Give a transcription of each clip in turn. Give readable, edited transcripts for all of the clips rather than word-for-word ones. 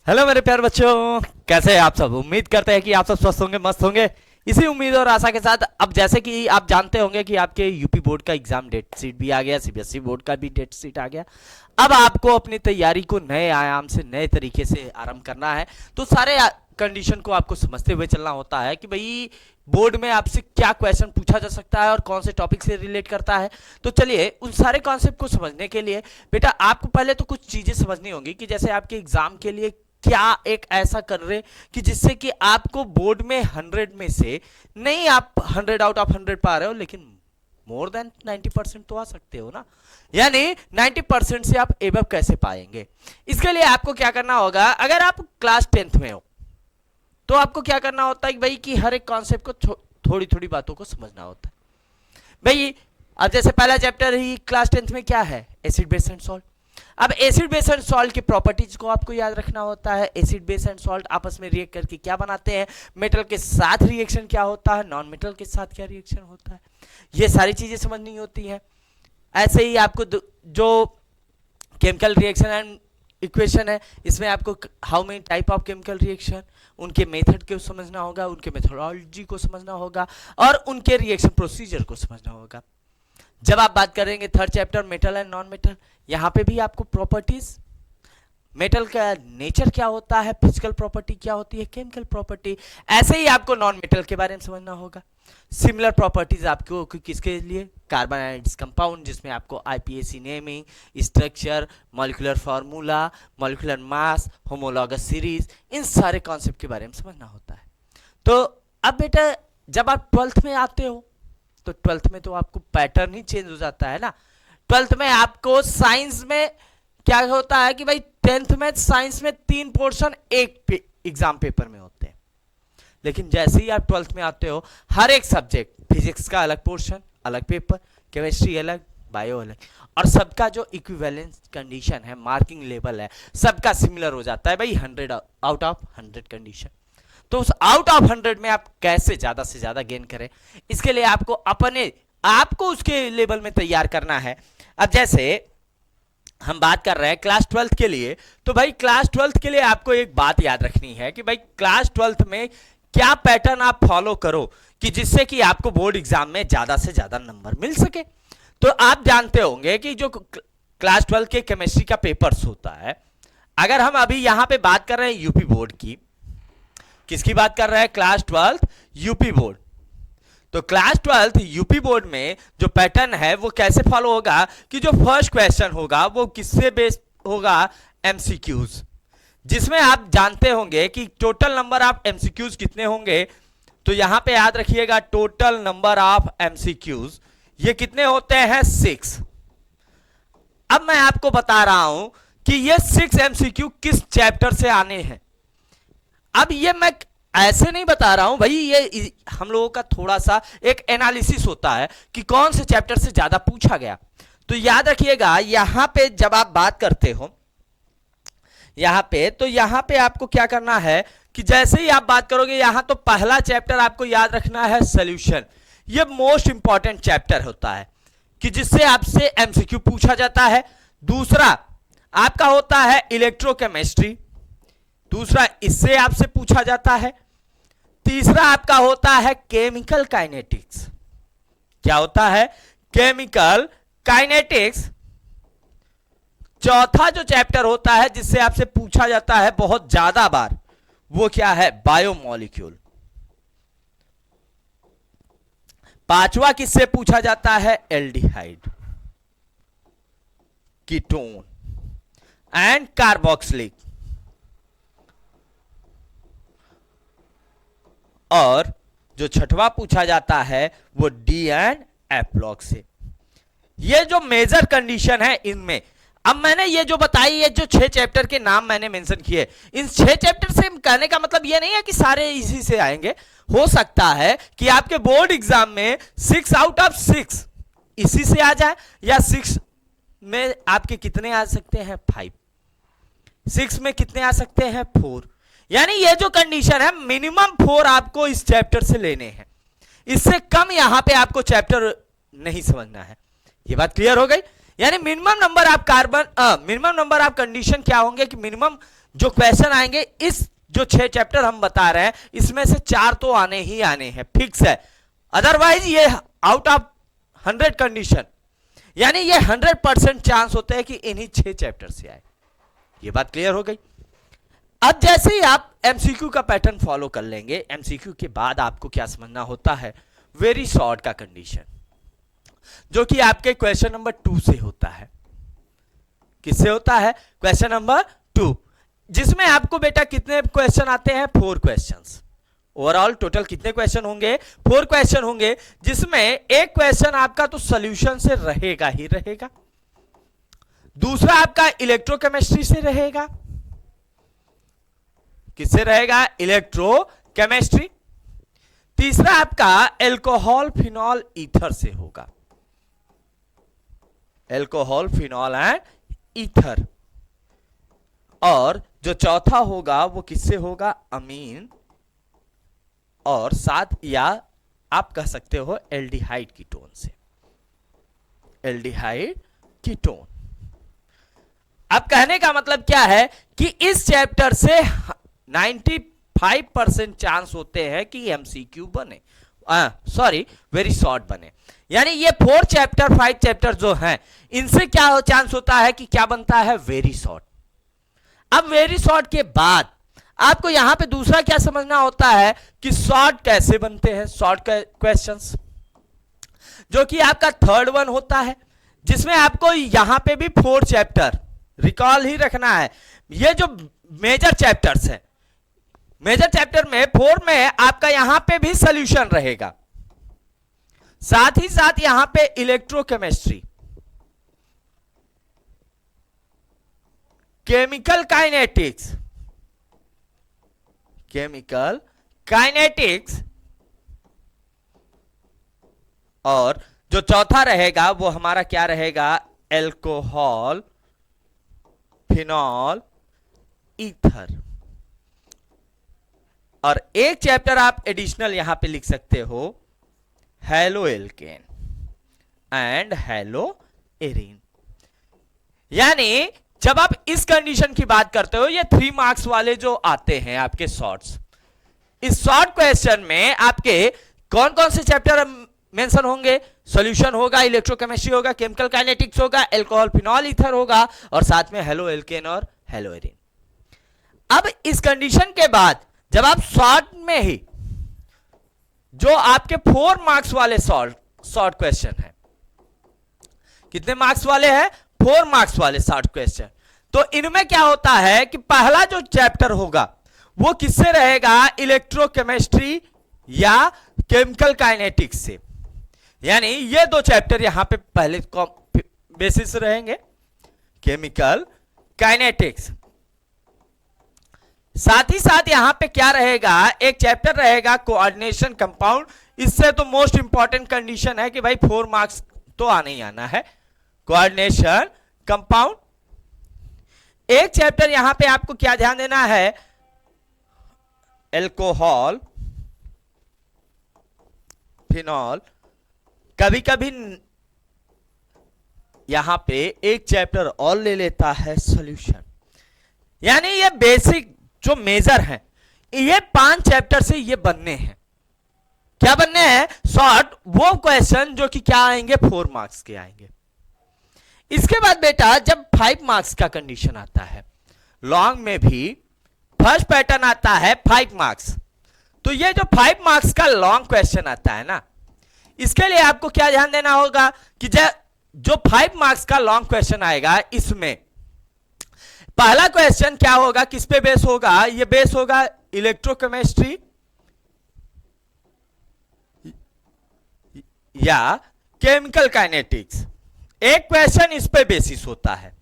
Hello मेरे प्यारे बच्चों, कैसे हैं आप सब। उम्मीद करते हैं कि आप सब स्वस्थ होंगे, मस्त होंगे। इसी उम्मीद और आशा के साथ अब जैसे कि आप जानते होंगे कि आपके यूपी बोर्ड का एग्जाम डेट शीट भी आ गया, सीबीएसई बोर्ड का भी डेट शीट आ गया। अब आपको अपनी तैयारी को नए आयाम से, नए तरीके से आरंभ करना है। तो सारे कंडीशन को आपको समझते हुए चलना होता है कि भाई बोर्ड में आपसे क्या क्वेश्चन पूछा जा सकता है और कौन से टॉपिक से रिलेट करता है। तो चलिए उन सारे कॉन्सेप्ट को समझने के लिए बेटा आपको पहले तो कुछ चीजें समझनी होंगी कि जैसे आपके एग्जाम के लिए क्या एक ऐसा कर रहे कि जिससे कि आपको बोर्ड में 100 में से नहीं आप 100 आउट ऑफ 100 पा रहे हो, लेकिन मोर देन 90% तो आ सकते हो ना। यानी 90% से आप एबव कैसे पाएंगे। इसके लिए आपको क्या करना होगा, अगर आप क्लास 10th में हो तो आपको क्या करना होता है कि भाई कि हर एक कॉन्सेप्ट को थोड़ी थोड़ी बातों को समझना होता है भाई। अब जैसे पहला चैप्टर ही क्लास 10th में क्या है, एसिड बेस एंड सॉल्ट। अब एसिड बेस एंड सॉल्ट की प्रॉपर्टीज को आपको याद रखना होता है। एसिड बेस एंड सॉल्ट आपस में रिएक्ट करके क्या बनाते हैं, मेटल के साथ रिएक्शन क्या होता है, नॉन मेटल के साथ क्या रिएक्शन होता है, ये सारी चीजें समझनी होती हैं। ऐसे ही आपको जो केमिकल रिएक्शन एंड इक्वेशन है, इसमें आपको how many type of chemical reaction, उनके मेथड को समझना होगा, उनके मेथोडोलॉजी को समझना होगा और उनके रिएक्शन प्रोसीजर को समझना होगा। जब आप बात करेंगे third chapter metal and non metal, यहां पे भी आपको प्रॉपर्टीज, मेटल का नेचर क्या होता है, फिजिकल प्रॉपर्टी क्या होती है, केमिकल प्रॉपर्टी, ऐसे ही आपको नॉन मेटल के बारे में समझना होगा। सिमिलर प्रॉपर्टीज आपको किसके लिए, कार्बन एंड कंपाउंड, जिसमें आपको IUPAC naming, structure, molecular formula, molecular mass, homologous series, इन सारे कॉन्सेप्ट के बारे में समझना होता है। तो अब बेटा जब आप 12th में आते हो तो 12th में तो आपको पैटर्न ही चेंज हो जाता है ना। 12th में आपको साइंस में क्या होता है कि भाई 10th में साइंस में 3 पोर्शन एक एग्जाम पेपर में होते हैं, लेकिन जैसे ही आप 12th में आते हो हर एक सब्जेक्ट, फिजिक्स का अलग पोर्शन, अलग पेपर, केमिस्ट्री अलग, बायो अलग, और सबका जो इक्विवेलेंस कंडीशन है, मार्किंग लेवल है, सबका सिमिलर हो जाता है भाई 100 आउट ऑफ 100 कंडीशन। तो उस आउट ऑफ 100 में आप कैसे ज्यादा से ज्यादा गेन करें, इसके लिए आपको उसके लेवल में तैयार करना है। अब जैसे हम बात कर रहे हैं क्लास 12th के लिए, तो भाई क्लास 12th के लिए आपको एक बात याद रखनी है कि भाई क्लास 12th में क्या पैटर्न आप फॉलो करो कि जिससे कि आपको बोर्ड एग्जाम में ज्यादा से ज्यादा नंबर मिल सके। तो आप जानते होंगे कि जो क्लास 12 के केमिस्ट्री का पेपर्स होता है, अगर हम अभी यहां पे बात कर रहे हैं यूपी बोर्ड की, किसकी बात कर रहे हैं, क्लास 12th यूपी बोर्ड। तो क्लास 12th यूपी बोर्ड में जो पैटर्न है वो कैसे फॉलो होगा कि जो फर्स्ट क्वेश्चन होगा वो किससे बेस्ड होगा, एमसीक्यूज, जिसमें आप जानते होंगे कि टोटल नंबर ऑफ एमसीक्यूज कितने होंगे। तो यहां पे याद रखिएगा टोटल नंबर ऑफ एमसीक्यूज ये कितने होते हैं, 6। अब मैं आपको बता रहा हूं कि ये 6 एमसीक्यू किस चैप्टर से आने हैं। अब ये मैं ऐसे नहीं बता रहा हूं भाई, ये हम लोगों का थोड़ा सा एक एनालिसिस होता है कि कौन से चैप्टर से ज्यादा पूछा गया। तो याद रखिएगा यहां पे जब आप बात करते हो तो यहां पे आपको क्या करना है कि जैसे ही आप बात करोगे यहां, तो पहला चैप्टर आपको याद रखना है सॉल्यूशन। ये मोस्ट इंपॉर्टेंट चैप्टर होता है कि जिससे आपसे एमसीक्यू पूछा जाता है। दूसरा आपका होता है इलेक्ट्रोकेमिस्ट्री, दूसरा इससे आपसे पूछा जाता है। तीसरा आपका होता है केमिकल काइनेटिक्स, क्या होता है, केमिकल काइनेटिक्स। चौथा जो चैप्टर होता है जिससे आपसे पूछा जाता है बहुत ज्यादा बार, वो क्या है, बायोमोलिक्यूल। पांचवा किससे पूछा जाता है, एल्डिहाइड, कीटोन एंड कार्बोक्सिलिक। और जो छठवां पूछा जाता है वो डी एंड एफ ब्लॉक से। ये जो मेजर कंडीशन है इनमें, अब मैंने ये जो बताई, ये जो 6 चैप्टर के नाम मैंने मेंशन किए, इन 6 चैप्टर से कहने का मतलब ये नहीं है कि सारे इसी से आएंगे। हो सकता है कि आपके बोर्ड एग्जाम में 6 आउट ऑफ 6 इसी से आ जाए, या 6 में आपके कितने आ सकते हैं, 5, 6 में कितने आ सकते हैं, 4। यानी ये जो कंडीशन है मिनिमम 4 आपको इस चैप्टर से लेने हैं, इससे कम यहां पे आपको चैप्टर नहीं समझना है। ये बात क्लियर हो गई। यानी मिनिमम नंबर ऑफ कंडीशन क्या होंगे कि मिनिमम जो क्वेश्चन आएंगे, इस जो 6 चैप्टर हम बता रहे हैं इसमें से 4 तो आने ही आने हैं, फिक्स है। अदरवाइज ये आउट ऑफ 100 कंडीशन, यानी ये 100% चांस होते हैं कि इन्हीं 6 चैप्टर से आए। ये बात क्लियर हो गई। अब जैसे ही आप एमसीक्यू का पैटर्न फॉलो कर लेंगे, एमसीक्यू के बाद आपको क्या समझना होता है, वेरी शॉर्ट का कंडीशन, जो कि आपके क्वेश्चन नंबर 2 से होता है। किससे होता है? क्वेश्चन नंबर 2, जिसमें आपको बेटा कितने क्वेश्चन आते हैं? 4 क्वेश्चंस। ओवरऑल टोटल कितने क्वेश्चन होंगे? 4 क्वेश्चन होंगे, जिसमें एक क्वेश्चन आपका तो सॉल्यूशन से रहेगा ही रहेगा, दूसरा आपका इलेक्ट्रोकेमिस्ट्री से रहेगा। किससे रहेगा? इलेक्ट्रोकेमिस्ट्री। तीसरा आपका एल्कोहल फिनॉल ईथर से होगा, एल्कोहल फिनॉल एंड ईथर। और जो चौथा होगा वो किससे होगा? अमीन, और साथ या आप कह सकते हो एल्डिहाइड कीटोन से, एल्डिहाइड कीटोन। अब कहने का मतलब क्या है कि इस चैप्टर से 95% चांस होते हैं कि एमसीक्यू बने, सॉरी वेरी शॉर्ट बने। यानी ये 4 चैप्टर 5 चैप्टर जो हैं, इनसे क्या चांस होता है कि क्या बनता है? Very short. अब वेरी शॉर्ट के बाद आपको यहां पे दूसरा क्या समझना होता है कि शॉर्ट कैसे बनते हैं, शॉर्ट क्वेश्चंस, जो कि आपका थर्ड वन होता है, जिसमें आपको यहां पे भी 4 चैप्टर रिकॉल ही रखना है। ये जो मेजर चैप्टर्स है, मेजर चैप्टर में 4 में आपका यहां पे भी सॉल्यूशन रहेगा, साथ ही साथ यहां पे electrochemistry, chemical kinetics, chemical kinetics, और जो चौथा रहेगा वो हमारा क्या रहेगा? Alcohol phenol ether. और एक चैप्टर आप एडिशनल यहां पे लिख सकते हो, halo alkane and hello arene. यानी जब आप इस कंडीशन की बात करते हो, ये 3 मार्क्स वाले जो आते हैं आपके शॉर्ट्स, इस शॉर्ट क्वेश्चन में आपके कौन कौन से चैप्टर मेंशन होंगे? सॉल्यूशन होगा, इलेक्ट्रोकेमिस्ट्री होगा, केमिकल काइनेटिक्स होगा, एल्कोहल फिनॉल ईथर होगा, और साथ में हेलो एल्केन और हेलो एरीन। अब इस कंडीशन के बाद जब आप शॉर्ट में ही जो आपके 4 मार्क्स वाले शॉर्ट क्वेश्चन है, कितने मार्क्स वाले हैं? 4 मार्क्स वाले शॉर्ट क्वेश्चन, तो इनमें क्या होता है कि पहला जो चैप्टर होगा वो किससे रहेगा? इलेक्ट्रोकेमिस्ट्री या केमिकल काइनेटिक्स से। यानी ये 2 चैप्टर यहां पे पहले बेसिस रहेंगे, केमिकल काइनेटिक्स। साथ ही साथ यहां पे क्या रहेगा? एक चैप्टर रहेगा कोऑर्डिनेशन कंपाउंड। इससे तो मोस्ट इंपॉर्टेंट कंडीशन है कि भाई 4 मार्क्स तो आने ही आना है, कोऑर्डिनेशन कंपाउंड। एक चैप्टर यहां पे आपको क्या ध्यान देना है? Alcohol phenol. कभी कभी यहां पे एक चैप्टर और ले लेता है सॉल्यूशन। यानी ये बेसिक जो मेजर है, ये 5 चैप्टर से ये बनने हैं। क्या बनने हैं? शॉर्ट वो क्वेश्चन जो कि क्या आएंगे? 4 मार्क्स के आएंगे। इसके बाद बेटा जब 5 मार्क्स का कंडीशन आता है, लॉन्ग में भी फर्स्ट पैटर्न आता है 5 मार्क्स। तो ये जो 5 मार्क्स का लॉन्ग क्वेश्चन आता है ना, इसके लिए आपको क्या ध्यान देना होगा कि जो 5 मार्क्स का लॉन्ग क्वेश्चन आएगा, इसमें पहला क्वेश्चन क्या होगा? किस पे बेस होगा? ये बेस होगा इलेक्ट्रोकेमिस्ट्री या केमिकल काइनेटिक्स। एक क्वेश्चन इस पे बेसिस होता है,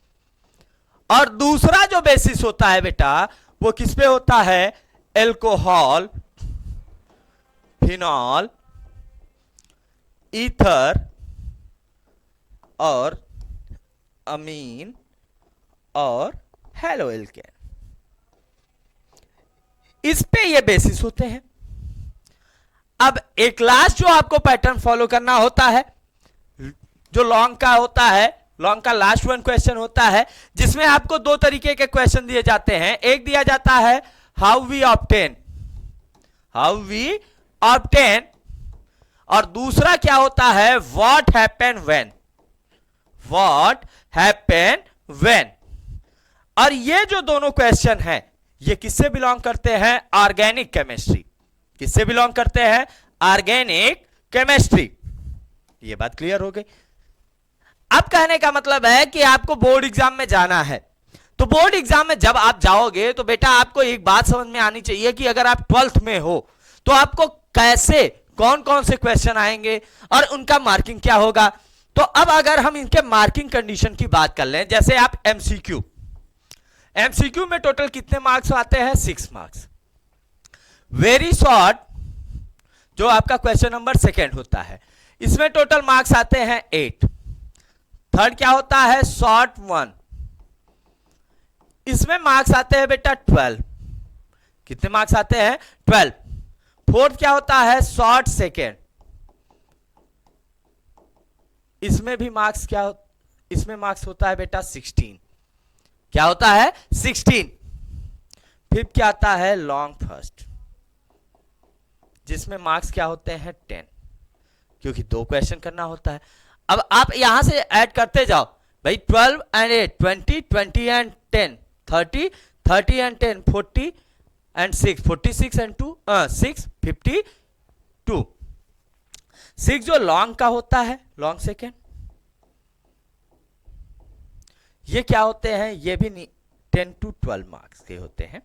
और दूसरा जो बेसिस होता है बेटा वो किस पे होता है? एल्कोहल फिनॉल ईथर और अमीन और हेलो एल्केन। इस पे ये बेसिस होते हैं। अब एक लास्ट जो आपको पैटर्न फॉलो करना होता है, जो लॉन्ग का होता है, लॉन्ग का लास्ट वन क्वेश्चन होता है जिसमें आपको दो तरीके के क्वेश्चन दिए जाते हैं। एक दिया जाता है हाउ वी ऑब्टेन, और दूसरा क्या होता है व्हाट हैपन व्हेन। और ये जो दोनों क्वेश्चन हैं ये किससे बिलोंग करते हैं? Organic chemistry. किससे बिलोंग करते हैं? Organic chemistry. ये बात क्लियर हो गई। अब कहने का मतलब है कि आपको बोर्ड एग्जाम में जाना है, तो बोर्ड एग्जाम में जब आप जाओगे तो बेटा आपको एक बात समझ में आनी चाहिए कि अगर आप 12th में हो तो आपको कैसे कौन कौन से क्वेश्चन आएंगे और उनका मार्किंग क्या होगा। तो अब अगर हम इनके मार्किंग कंडीशन की बात कर लें, जैसे आप एमसीक्यू में टोटल कितने मार्क्स आते हैं? 6 मार्क्स। वेरी शॉर्ट जो आपका क्वेश्चन नंबर 2 होता है, इसमें टोटल मार्क्स आते हैं 8। थर्ड क्या होता है? शॉर्ट 1, इसमें मार्क्स आते हैं बेटा 12। कितने मार्क्स आते हैं? 12। फोर्थ क्या होता है? शॉर्ट 2, इसमें भी मार्क्स इसमें मार्क्स होता है बेटा 16। क्या होता है? 16। फिफ्थ क्या आता है? लॉन्ग फर्स्ट, जिसमें मार्क्स क्या होते हैं? 10, क्योंकि 2 क्वेश्चन करना होता है। अब आप यहां से ऐड करते जाओ भाई, 12 and 8 20, 20 and 10 30, 30 and 10 40 and 6 46 and 2 6 52। 6 जो लॉन्ग का होता है, लॉन्ग 2, ये क्या होते हैं? ये भी 10 to 12 मार्क्स के होते हैं।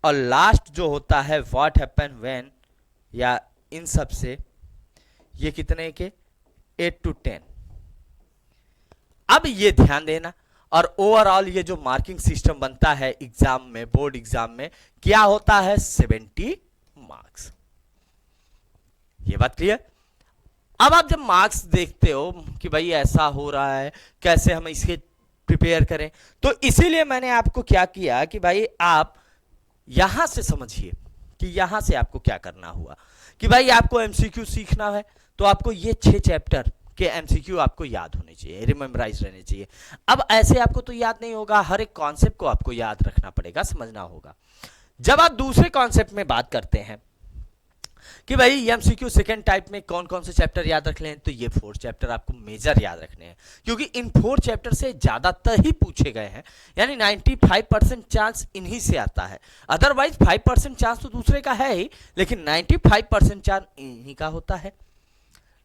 और लास्ट जो होता है व्हाट हैपन व्हेन, या इन सब से ये कितने के? 8 to 10। अब ये ध्यान देना, और ओवरऑल ये जो मार्किंग सिस्टम बनता है एग्जाम में, बोर्ड एग्जाम में क्या होता है? 70 मार्क्स। ये बात क्लियर? अब आप जब मार्क्स देखते हो कि भाई ऐसा हो रहा है, कैसे हम इसके प्रिपेयर करें, तो इसीलिए मैंने आपको क्या किया कि भाई आप यहां से समझिए कि यहां से आपको क्या करना हुआ कि भाई आपको एमसीक्यू सीखना है तो आपको ये 6 चैप्टर के एमसीक्यू आपको याद होने चाहिए, रिमेम्बराइज रहने चाहिए। अब ऐसे आपको तो याद नहीं होगा, हर एक कॉन्सेप्ट को आपको याद रखना पड़ेगा, समझना होगा। जब आप दूसरे कॉन्सेप्ट में बात करते हैं कि भाई एमसीक्यू सेकंड टाइप में कौन कौन से चैप्टर याद रख लें, तो ये 4 चैप्टर आपको मेजर याद रखने हैं, क्योंकि इन 4 चैप्टर से ज्यादातर ही पूछे गए हैं, यानी 95% चांस इन्हीं से आता है। अदरवाइज 5% चांस तो दूसरे का है ही, लेकिन 95% चांस इन्हीं का होता है।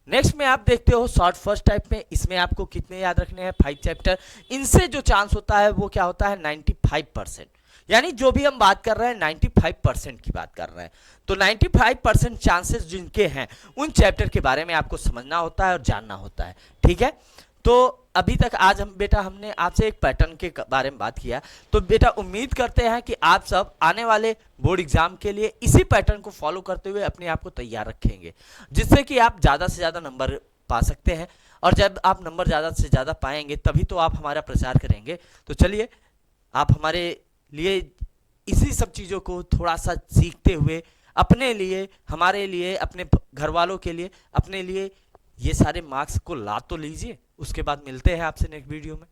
नेक्स्ट में आप देखते हो शॉर्ट फर्स्ट टाइप में, इसमें आपको कितने याद रखने हैं? 5 चैप्टर। इनसे जो चांस होता है वो क्या होता है? 95%, यानी जो भी हम बात कर रहे हैं 95% की बात कर रहे हैं। तो 95% चांसेस जिनके हैं उन चैप्टर के बारे में आपको समझना होता है और जानना होता है, ठीक है। तो अभी तक आज हमने आपसे एक पैटर्न के बारे में बात किया, तो बेटा उम्मीद करते हैं कि आप सब आने वाले बोर्ड एग्जाम के लिए इसी पैटर्न को फॉलो करते हुए अपने आप को तैयार रखेंगे, जिससे कि आप ज़्यादा से ज़्यादा नंबर पा सकते हैं। और जब आप नंबर ज़्यादा से ज़्यादा पाएंगे तभी तो आप हमारा प्रचार करेंगे। तो चलिए आप हमारे लिए इसी सब चीज़ों को थोड़ा सा सीखते हुए अपने लिए, हमारे लिए, अपने घर वालों के लिए, अपने लिए ये सारे मार्क्स को ला तो लीजिए। उसके बाद मिलते हैं आपसे नेक्स्ट वीडियो में।